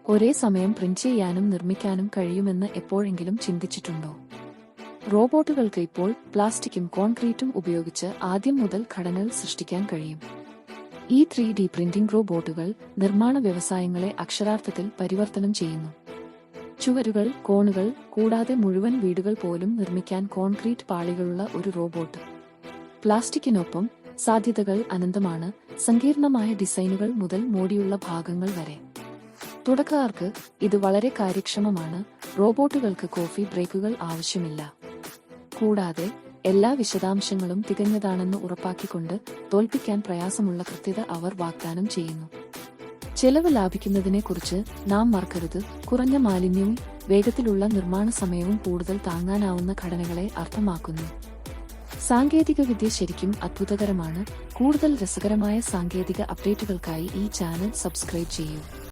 ഒരേ സമയം പ്രിന്റ് ചെയ്യാനും നിർമ്മിക്കാനും കഴിയുമെന്ന് എപ്പോഴെങ്കിലും ചിന്തിച്ചിട്ടുണ്ടോ? റോബോട്ടുകൾക്ക് ഇപ്പോൾ പ്ലാസ്റ്റിക്കും കോൺക്രീറ്റും ഉപയോഗിച്ച് ആദ്യം മുതൽ ഘടനകൾ സൃഷ്ടിക്കാൻ കഴിയും. ഈ 3D പ്രിന്റിംഗ് റോബോട്ടുകൾ നിർമ്മാണ വ്യവസായങ്ങളെ അക്ഷരാർത്ഥത്തിൽ പരിവർത്തനം ചെയ്യുന്നു. ചുവരുകൾ, കോണുകൾ, കൂടാതെ മുഴുവൻ വീടുകൾ പോലും നിർമ്മിക്കാൻ കോൺക്രീറ്റ് പാളികളുള്ള ഒരു റോബോട്ട്. പ്ലാസ്റ്റിക്കിനൊപ്പം സാധ്യതകൾ അനന്തമാണ്, സങ്കീർണമായ ഡിസൈനുകൾ മുതൽ മോടിയുള്ള ഭാഗങ്ങൾ വരെ. തുടക്കക്കാർക്ക് ഇത് വളരെ കാര്യക്ഷമമാണ്. റോബോട്ടുകൾക്ക് കോഫി ബ്രേക്കുകൾ ആവശ്യമില്ല. കൂടാതെ എല്ലാ വിശദാംശങ്ങളും തികഞ്ഞതാണെന്ന് ഉറപ്പാക്കിക്കൊണ്ട് തോൽപ്പിക്കാൻ പ്രയാസമുള്ള കൃത്യത അവർ വാഗ്ദാനം ചെയ്യുന്നു. ചെലവ് ലാഭിക്കുന്നതിനെക്കുറിച്ച് നാം മറക്കരുത്. കുറഞ്ഞ മാലിന്യവും വേഗത്തിലുള്ള നിർമ്മാണ സമയവും കൂടുതൽ താങ്ങാനാവുന്ന ഘടനകളെ അർത്ഥമാക്കുന്നു. സാങ്കേതികവിദ്യ ശരിക്കും അത്ഭുതകരമാണ്. കൂടുതൽ രസകരമായ സാങ്കേതിക അപ്ഡേറ്റുകൾക്കായി ഈ ചാനൽ സബ്സ്ക്രൈബ് ചെയ്യൂ.